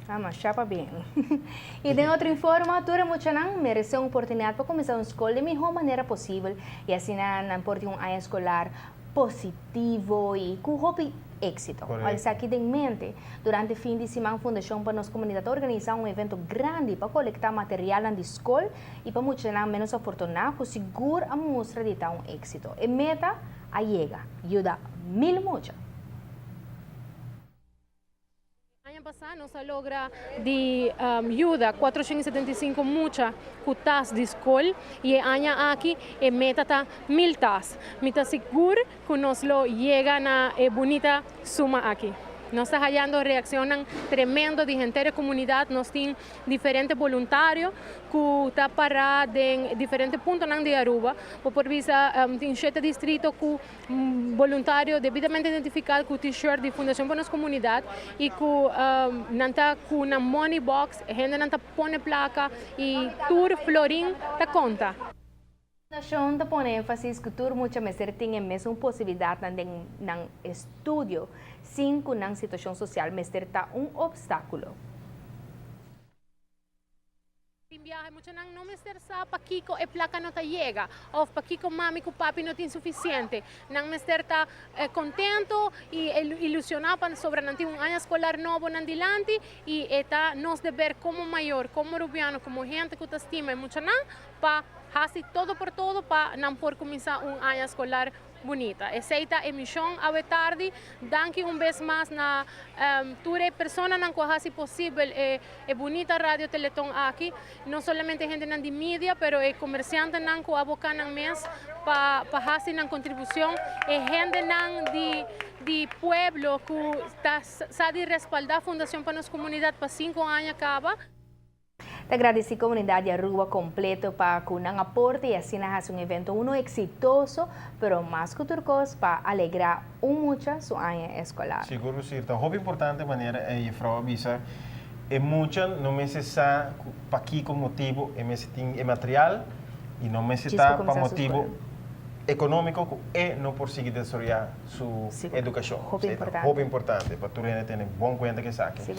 Mas chapa bem. E tem outro informa, toda mucha não merece uma oportunidade para começar uma escola da melhor maneira possível e assim não pode um ano escolar positivo e com êxito. Olha, isso aqui em mente, durante o fim de semana, a Fundação para a nossa comunidade organizar um evento grande para coletar material na escola e para muitos menos afortunados, que seguro a mostra de tal um êxito. E meta, a chega, ajuda mil mucho. Ano passado nós logra de ajuda 475 mucha cutas de escola e ano aqui é meta tá 1000 tas. Mita seguro que nós lo llega na bonita suma aqui. Nós estamos hallando reaccionan tremendo de gente da comunidade, nós temos diferentes voluntários que estão parados em diferentes pontos de Aruba, por visa em 7 distritos com voluntários devidamente identificados com o t-shirt de Fundação para a nossa comunidade e com uma money box, a gente não põe placa e tour florim da conta. A Fundação está pondo ênfase que tudo muitas vezes tem a mesma possibilidade de estudo, sem que na situação social está um obstáculo. Viaje mucho não me estressa para Kiko e placa não chega ou para Kiko mami com papi não tem suficiente não me está contento e ilusionado sobre não ter ano escolar novo na dilante e está nos dever como maior como rubiano como gente que está estima mucho não para fazer todo por todo para não por começar ano escolar bonita. Essa é a missão à tarde. Danke vez mais na toda pessoa que faz possível é bonita rádio Teleton aqui. Não somente gente de mídia, mas é comerciante que aboca na mês para fazer uma contribuição. É gente de pueblo que está sabe respaldar a Fundação para nossa comunidade para 5 anos acaba. Te agradeço a comunidade Aruba completo para que não aporte e assim hace um evento exitoso, pero mais que turcos para alegrar mucho su año escolar. Seguro, cierto. Hobby importante maneira é Frau avisa é mucha não necessita para aqui com motivo é material e não necessita para motivo econômico e não por seguir desarrollar sua educação. Hobby importante. Hobby importante para tu ter bom conta que saque.